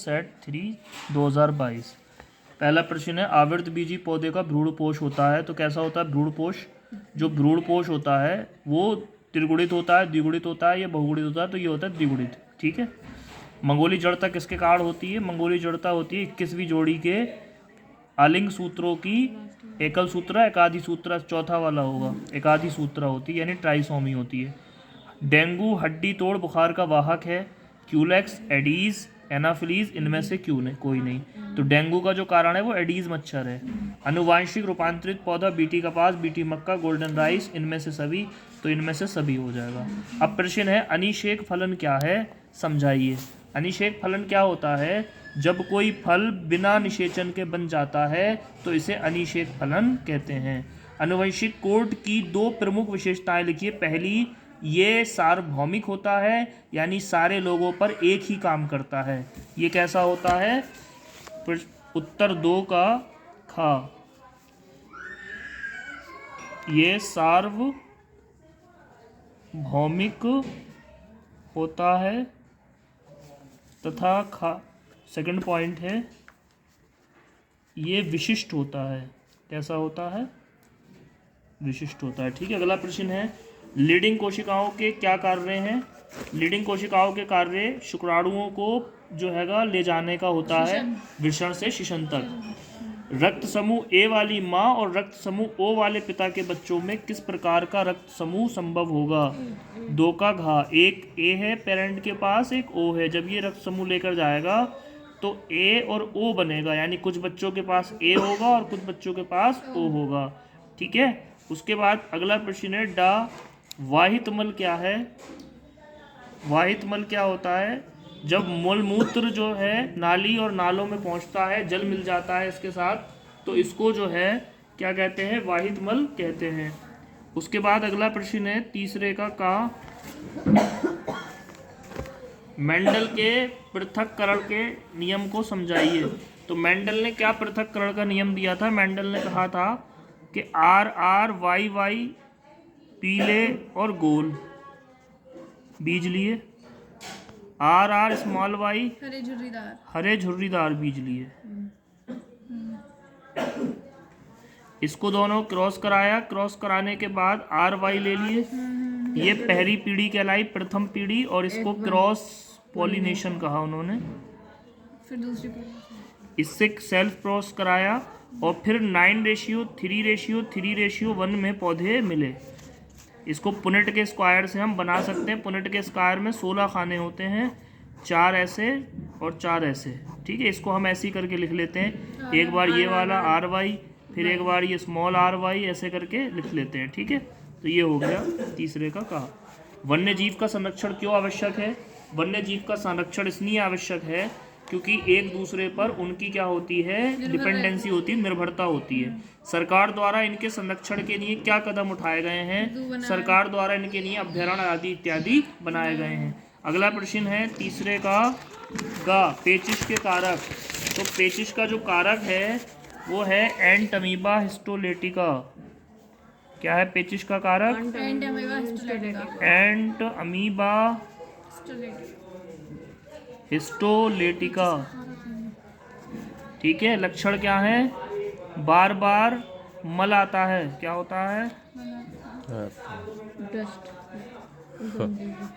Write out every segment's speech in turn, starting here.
Set 3 2022। पहला प्रश्न है, आवृत बीजी पौधे का भ्रूणपोष होता है तो कैसा होता है भ्रूणपोष? जो भ्रूणपोष होता है वो त्रिगुणित होता है, द्विगुणित होता है या बहुगुणित होता है? तो ये होता है द्विगुणित। ठीक है। मंगोली जड़ता किसके कारण होती है? मंगोली जड़ता होती है 21वीं जोड़ी के आलिंग सूत्रों की एकल सूत्रा एकादि सूत्रा, चौथा वाला होगा, एकादि सूत्रा होती है यानी ट्राइसोमी होती है। डेंगू हड्डी तोड़ बुखार का वाहक है। क्यूलेक्स, एडीज, एनाफिलीज, इनमें से क्यों नहीं कोई नहीं? तो डेंगू का जो कारण है वो एडीज मच्छर है। अनुवांशिक रूपांतरित पौधा बीटी कपास, बीटी मक्का, गोल्डन राइस, इनमें से सभी, तो इनमें से सभी हो जाएगा। अब प्रश्न है, अनिषेक फलन क्या है? समझाइए। अनिषेक फलन क्या होता है? जब कोई फल बिना निषेचन के बन जाता है तो इसे अनिषेक फलन कहते हैं। आनुवंशिक कोड की दो प्रमुख विशेषताएं लिखिए। पहली, ये सार्वभौमिक होता है यानी सारे लोगों पर एक ही काम करता है। ये कैसा होता है? उत्तर 2 का खा। ये सार्वभौमिक होता है तथा खा। सेकंड पॉइंट है, ये विशिष्ट होता है। कैसा होता है? विशिष्ट होता है। ठीक है। अगला प्रश्न है, लीडिंग कोशिकाओं के क्या कार्य हैं? लीडिंग कोशिकाओं के कार्य शुक्राणुओं को जो हैगा ले जाने का होता है वृषण से शिशन तक। रक्त समूह ए वाली माँ और रक्त समूह ओ वाले पिता के बच्चों में किस प्रकार का रक्त समूह संभव होगा? 2 का घा। एक ए है पेरेंट के पास, एक ओ है। जब ये रक्त समूह लेकर जाएगा तो ए और ओ बनेगा, यानी कुछ बच्चों के पास ए होगा और कुछ बच्चों के पास ओ होगा। ठीक है। उसके बाद अगला प्रश्न है, डा वाहित मल क्या है? वाहित मल क्या होता है? जब मलमूत्र जो है नाली और नालों में पहुंचता है, जल मिल जाता है इसके साथ, तो इसको जो है क्या कहते हैं? वाहित मल कहते हैं। उसके बाद अगला प्रश्न है, तीसरे का मेंडल के पृथक्करण के नियम को समझाइए। तो मेंडल ने क्या पृथक्करण का नियम दिया था? मेंडल ने कहा था कि आर आर वाई वाई पीले और गोल बीज लिए, आर आर स्मॉल वाई हरे झुर्रीदार बीज लिए। इसको दोनों क्रॉस कराया, क्रॉस कराने के बाद आर वाई ले लिए। ये पहली पीढ़ी कहलाई, प्रथम पीढ़ी, और इसको क्रॉस पॉलिनेशन कहा उन्होंने। फिर दूसरी पीढ़ी इससे सेल्फ क्रॉस कराया और फिर 9:3:3:1 में पौधे मिले। इसको पुनेट के स्क्वायर से हम बना सकते हैं। पुनेट के स्क्वायर में 16 खाने होते हैं, 4 ऐसे और 4 ऐसे। ठीक है। इसको हम ऐसे ही करके लिख लेते हैं, एक बार ये वाला आर वाई, फिर एक बार ये स्मॉल आर वाई, ऐसे करके लिख लेते हैं। ठीक है। तो ये हो गया तीसरे का कहा। वन्य जीव का संरक्षण क्यों आवश्यक है? वन्य जीव का संरक्षण इसलिए आवश्यक है क्योंकि एक दूसरे पर उनकी क्या होती है? डिपेंडेंसी होती है, निर्भरता होती है। सरकार द्वारा इनके संरक्षण के लिए क्या कदम उठाए गए हैं? सरकार द्वारा इनके लिए अभ्यारण्य आदि इत्यादि बनाए गए हैं। अगला प्रश्न है, तीसरे का पेचिश के कारक। तो पेचिश का जो कारक है वो है एंट अमीबा हिस्टोलेटिका। क्या है पेचिश का कारक? एंट अमीबा हिस्टोलेटिका। ठीक है। लक्षण क्या है? बार बार मल आता है। क्या होता है?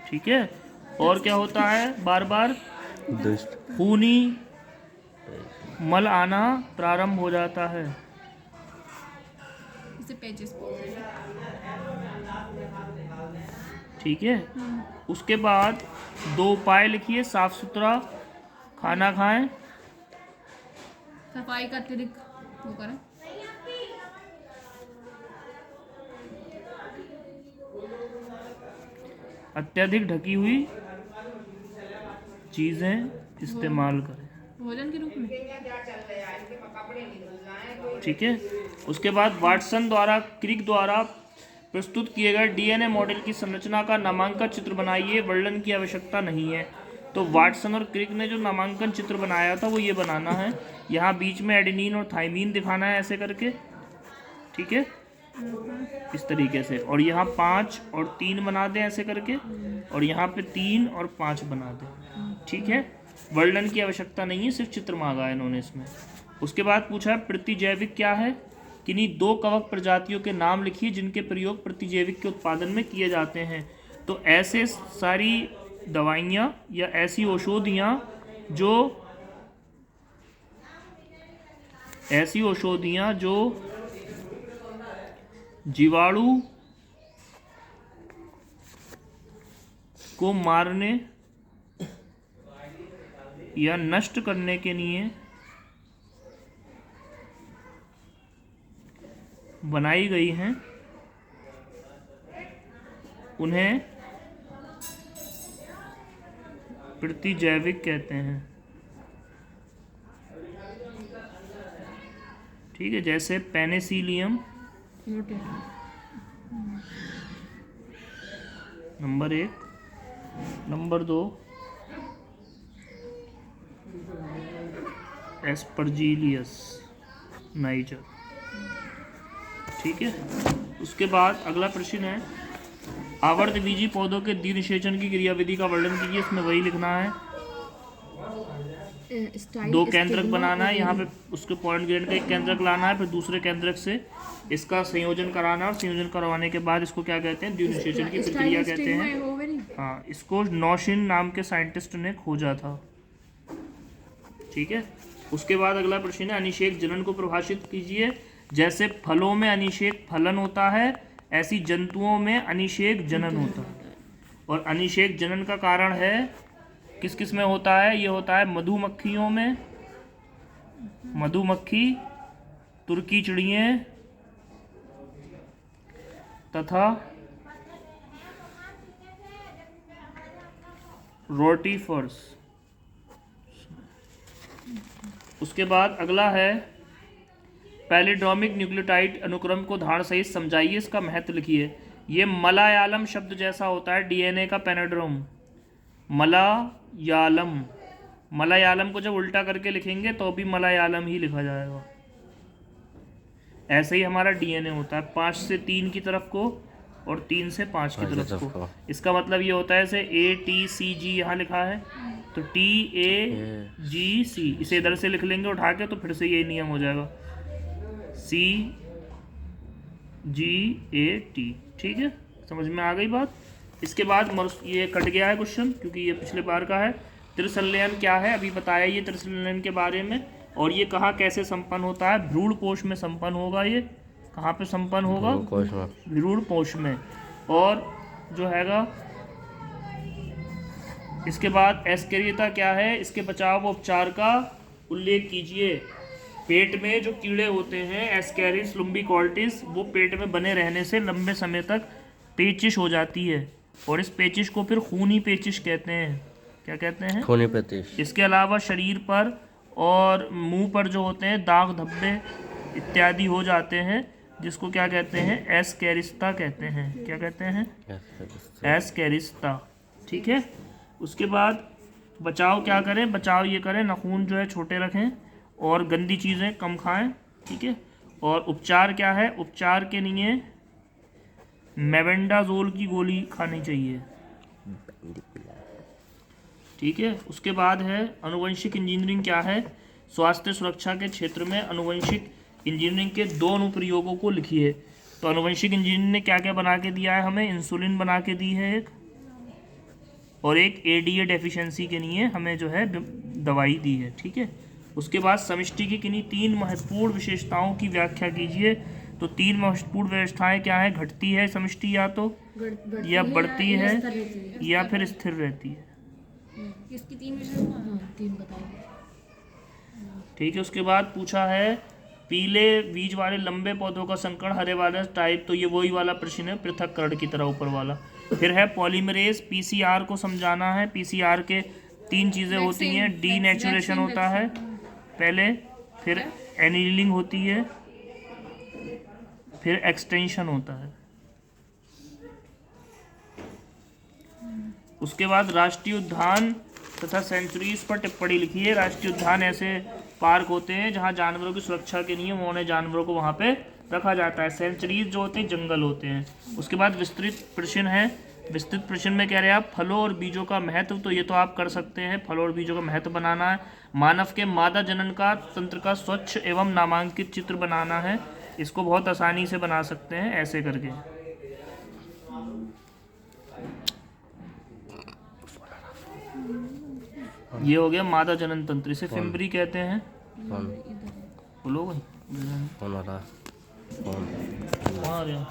ठीक है। और क्या होता है? बार बार खूनी मल आना प्रारंभ हो जाता है। ठीक है। उसके बाद 2 उपाय लिखिए। साफ सुथरा खाना खाएं, सफाई का अतिरिक्त वो करें, अत्यधिक ढकी हुई चीजें इस्तेमाल करें भोजन के रूप में। ठीक है। उसके बाद वाटसन द्वारा क्रिक द्वारा प्रस्तुत किए गए डीएनए मॉडल की संरचना का नामांकन चित्र बनाइए। वर्णन की आवश्यकता नहीं है। तो वाटसन और क्रिक ने जो नामांकन चित्र बनाया था वो ये बनाना है। यहाँ बीच में एडेनिन और थाइमीन दिखाना है ऐसे करके। ठीक है। इस तरीके से, और यहाँ 5 और 3 बना दें ऐसे करके, और यहाँ पे 3 और 5 बना दें। ठीक है। वर्णन की आवश्यकता नहीं है, सिर्फ चित्र मांगा है इन्होंने इसमें। उसके बाद पूछा है प्रतिजैविक क्या है, किन्हीं 2 कवक प्रजातियों के नाम लिखिए जिनके प्रयोग प्रतिजैविक के उत्पादन में किए जाते हैं। तो ऐसे सारी दवाइयाँ या ऐसी औषधियाँ जो जीवाणु को मारने या नष्ट करने के लिए बनाई गई हैं, उन्हें प्रतिजैविक कहते हैं। ठीक है, जैसे पेनिसिलियम नंबर 1, नंबर 2 एस्परजिलियस नाइजर। ठीक है, उसके बाद अगला प्रश्न है आवर्तबीजी पौधों के द्विनिषेचन की क्रियाविधि का वर्णन कीजिए। इसमें वही लिखना है, 2 केंद्रक बनाना है, यहाँ पे उसके पॉइंट ग्रेड का एक केंद्रक लाना है, फिर दूसरे केंद्रक से इसका संयोजन कराना है और संयोजन करवाने के बाद इसको क्या कहते हैं, द्विनिषेचन की प्रक्रिया कहते हैं। हाँ, इसको नौशिन नाम के साइंटिस्ट ने खोजा था। ठीक है, उसके बाद अगला प्रश्न है अनिषेक जनन को परिभाषित कीजिए। जैसे फलों में अनिषेक फलन होता है, ऐसी जंतुओं में अनिषेक जनन होता है। और अनिषेक जनन का कारण है किस किस में होता है, ये होता है मधुमक्खियों में, मधुमक्खी, तुर्की चिड़ियाँ तथा रोटिफर्स। उसके बाद अगला है पैलिड्रोमिक न्यूक्लियोटाइड अनुक्रम को धारण सहित समझाइए, इसका महत्व लिखिए। ये मलायालम शब्द जैसा होता है डीएनए का पैलिड्रोम, मलायालम। मलायालम को जब उल्टा करके लिखेंगे तो भी मलायालम ही लिखा जाएगा। ऐसे ही हमारा डीएनए होता है, 5 से 3 की तरफ को और 3 से 5 की तरफ को। इसका मतलब ये होता है जैसे ATCG यहाँ लिखा है तो TAGC, इसे इधर से लिख लेंगे उठा के तो फिर से यही नियम हो जाएगा CGAT। ठीक है, समझ में आ गई बात। इसके बाद ये कट गया है क्वेश्चन क्योंकि ये पिछले बार का है। त्रिसंलयन क्या है, अभी बताया ये त्रिसंलयन के बारे में। और ये कहाँ कैसे संपन्न होता है, भ्रूणपोष में संपन्न होगा। ये कहाँ पे संपन्न होगा, भ्रूणपोष में। और जो हैगा इसके बाद एस्केरियोता क्या है, इसके बचाव व उपचार का उल्लेख कीजिए। पेट में जो कीड़े होते हैं एस्केरिस लुम्बिकॉल्टिस, वो पेट में बने रहने से लंबे समय तक पेचिश हो जाती है और इस पेचिश को फिर खूनी पेचिश कहते हैं। क्या कहते हैं, खूनी पेचिश। इसके अलावा शरीर पर और मुंह पर जो होते हैं दाग धब्बे इत्यादि हो जाते हैं, जिसको क्या कहते हैं, एस्केरिस्ता कहते हैं। क्या कहते हैं, एस्केरिस्ता। ठीक है, उसके बाद बचाव क्या करें, बचाव ये करें नाखून जो है छोटे रखें और गंदी चीज़ें कम खाएं। ठीक है, और उपचार क्या है, उपचार के लिए मेबेंडाजोल की गोली खानी चाहिए। ठीक है, उसके बाद है आनुवंशिक इंजीनियरिंग क्या है। स्वास्थ्य सुरक्षा के क्षेत्र में आनुवंशिक इंजीनियरिंग के 2 अनुप्रयोगों को लिखिए। तो आनुवंशिक इंजीनियरिंग ने क्या क्या बना के दिया है हमें, इंसुलिन बना के दी है एक, और एक ADA डेफिशिएंसी के लिए हमें जो है दवाई दी है। ठीक है, उसके बाद समष्टि की किन्हीं 3 महत्वपूर्ण विशेषताओं की व्याख्या कीजिए। तो 3 महत्वपूर्ण व्यवस्थाएं क्या है, घटती है समष्टि या तो या बढ़ती है या फिर स्थिर रहती है। इसकी 3 विशेषताएं बताइए। ठीक है, उसके बाद पूछा है पीले बीज वाले लंबे पौधों का संकरण, हरे वाले टाइप। तो ये वही वाला प्रश्न है पृथक्करण की तरह ऊपर वाला। फिर है पॉलीमरेज, PCR को समझाना है। PCR के 3 चीज़ें होती हैं, डीनेचुरेशन होता है पहले, फिर एनीलिंग होती है, फिर एक्सटेंशन होता है। उसके बाद राष्ट्रीय उद्यान तथा सेंचुरीज पर टिप्पणी लिखिए। राष्ट्रीय उद्यान ऐसे पार्क होते हैं जहां जानवरों की सुरक्षा के लिए उन्हें जानवरों को वहां पे रखा जाता है। सेंचुरीज जो होते हैं जंगल होते हैं। उसके बाद विस्तृत प्रश्न है विस्तृत प्रश्न में कह रहे हैं आप फलों और बीजों का महत्व, तो ये तो आप कर सकते हैं, फलों और बीजों का महत्व बनाना है। मानव के मादा जनन का तंत्र का स्वच्छ एवं नामांकित चित्र बनाना है, इसको बहुत आसानी से बना सकते हैं ऐसे करके। ये हो गया मादा जनन तंत्र, इसे फिम्बरी कहते हैं। बोलो भाई। हमारा आ रहा